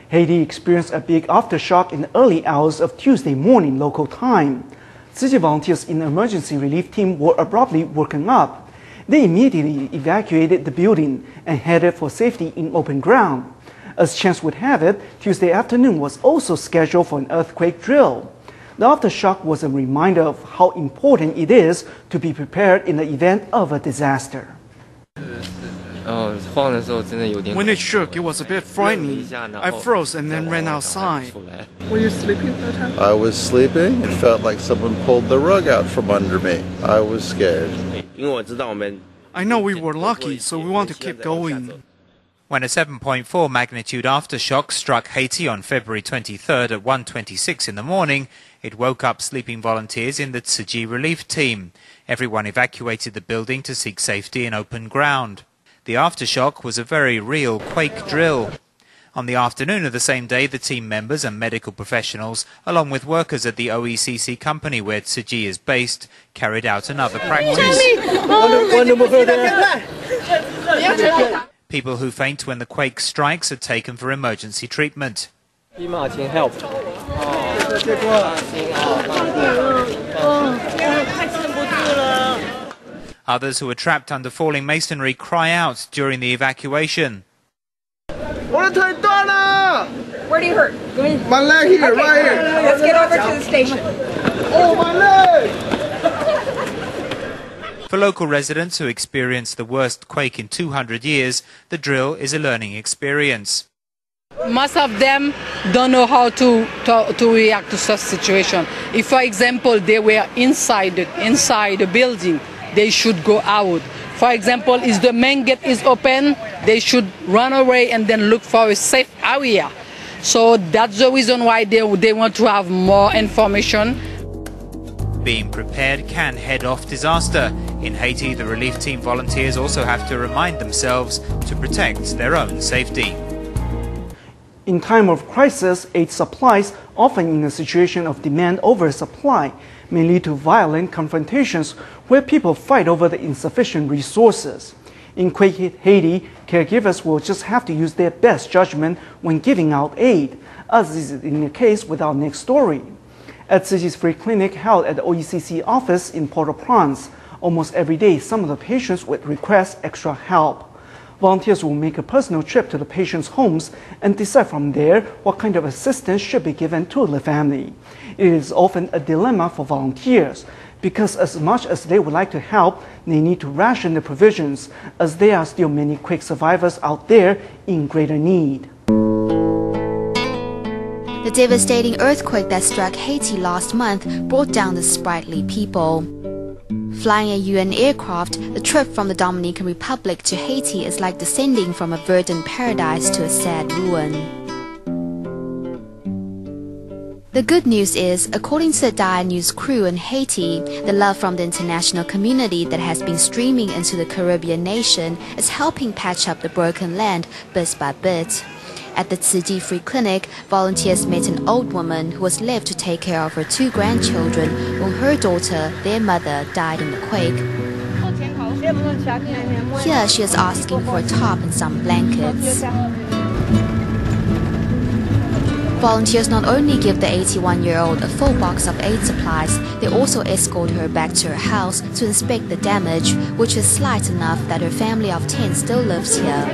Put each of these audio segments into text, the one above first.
Haiti experienced a big aftershock in the early hours of Tuesday morning local time. City volunteers in the emergency relief team were abruptly woken up. They immediately evacuated the building and headed for safety in open ground. As chance would have it, Tuesday afternoon was also scheduled for an earthquake drill. The aftershock was a reminder of how important it is to be prepared in the event of a disaster. When it shook, it was a bit frightening. I froze and then ran outside. Were you sleeping at that time? I was sleeping. It felt like someone pulled the rug out from under me. I was scared. I know we were lucky, so we want to keep going. When a 7.4 magnitude aftershock struck Haiti on February 23rd at 1:26 in the morning, it woke up sleeping volunteers in the Tzu relief team. Everyone evacuated the building to seek safety in open ground. The aftershock was a very real quake drill. On the afternoon of the same day, the team members and medical professionals, along with workers at the OECC company where Tzu is based, carried out another practice. People who faint when the quake strikes are taken for emergency treatment. Others who are trapped under falling masonry cry out during the evacuation. Where do you hurt? My leg here, okay. right here. Let's get over to the station. Oh, my leg! For local residents who experienced the worst quake in 200 years, the drill is a learning experience. Most of them don't know how to react to such situation. If, for example, they were inside the building, they should go out. For example, if the main gate is open, they should run away and then look for a safe area. So that's the reason why they want to have more information. Being prepared can head off disaster. In Haiti, the relief team volunteers also have to remind themselves to protect their own safety. In time of crisis, aid supplies, often in a situation of demand over supply, may lead to violent confrontations where people fight over the insufficient resources. In quake Haiti, caregivers will just have to use their best judgment when giving out aid, as is in the case with our next story. At Tzu's free clinic held at the OECC office in Port-au-Prince, almost every day some of the patients would request extra help. Volunteers will make a personal trip to the patients' homes and decide from there what kind of assistance should be given to the family. It is often a dilemma for volunteers, because as much as they would like to help, they need to ration the provisions, as there are still many quake survivors out there in greater need. The devastating earthquake that struck Haiti last month brought down the sprightly people. Flying a UN aircraft, the trip from the Dominican Republic to Haiti is like descending from a verdant paradise to a sad ruin. The good news is, according to the Dire News crew in Haiti, the love from the international community that has been streaming into the Caribbean nation is helping patch up the broken land bit by bit. At the Tzu Free Clinic, volunteers met an old woman who was left to take care of her 2 grandchildren when her daughter, their mother, died in the quake. Here she is asking for a tarp and some blankets. Volunteers not only give the 81-year-old a full box of aid supplies, they also escort her back to her house to inspect the damage, which is slight enough that her family of 10 still lives here.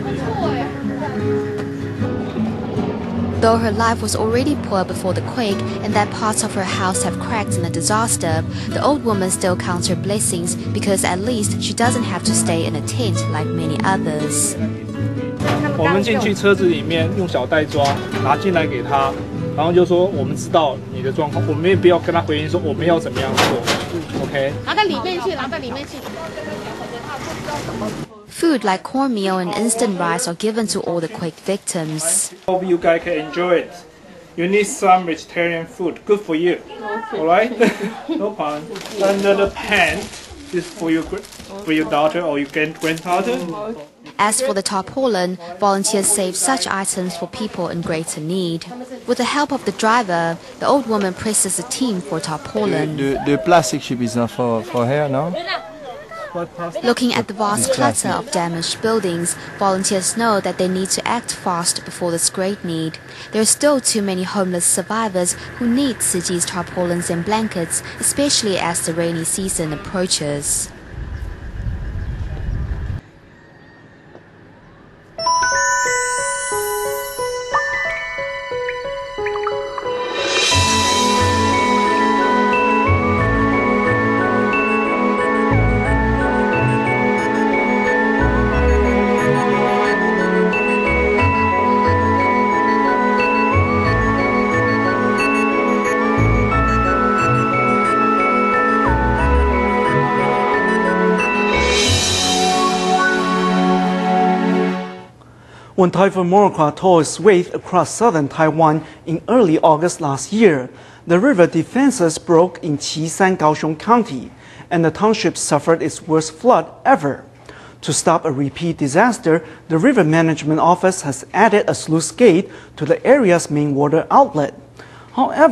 Though her life was already poor before the quake and that parts of her house have cracked in the disaster, the old woman still counts her blessings because at least she doesn't have to stay in a tent like many others. 我们进去车子里面用小袋装拿进来给他，然后就说我们知道你的状况，我们也不要跟他回应说我们要怎么样做 ，OK？ 拿到里面去，拿到里面去。 Food like cornmeal and instant rice are given to all the quake victims. Hope you guys can enjoy it. You need some vegetarian food, good for you. All right? No problem. And the pan is for your daughter or your granddaughter. As for the tarpaulin, volunteers save such items for people in greater need. With the help of the driver, the old woman presses the team for tarpaulin. The plastic sheet is not for her, no? Looking at the vast clutter of damaged buildings, volunteers know that they need to act fast before this great need. There are still too many homeless survivors who need Tzu Chi's tarpaulins and blankets, especially as the rainy season approaches. When Typhoon Morakwa tore its way across southern Taiwan in early August last year, the river defenses broke in Qisan, Kaohsiung County, and the township suffered its worst flood ever. To stop a repeat disaster, the River Management Office has added a sluice gate to the area's main water outlet. However,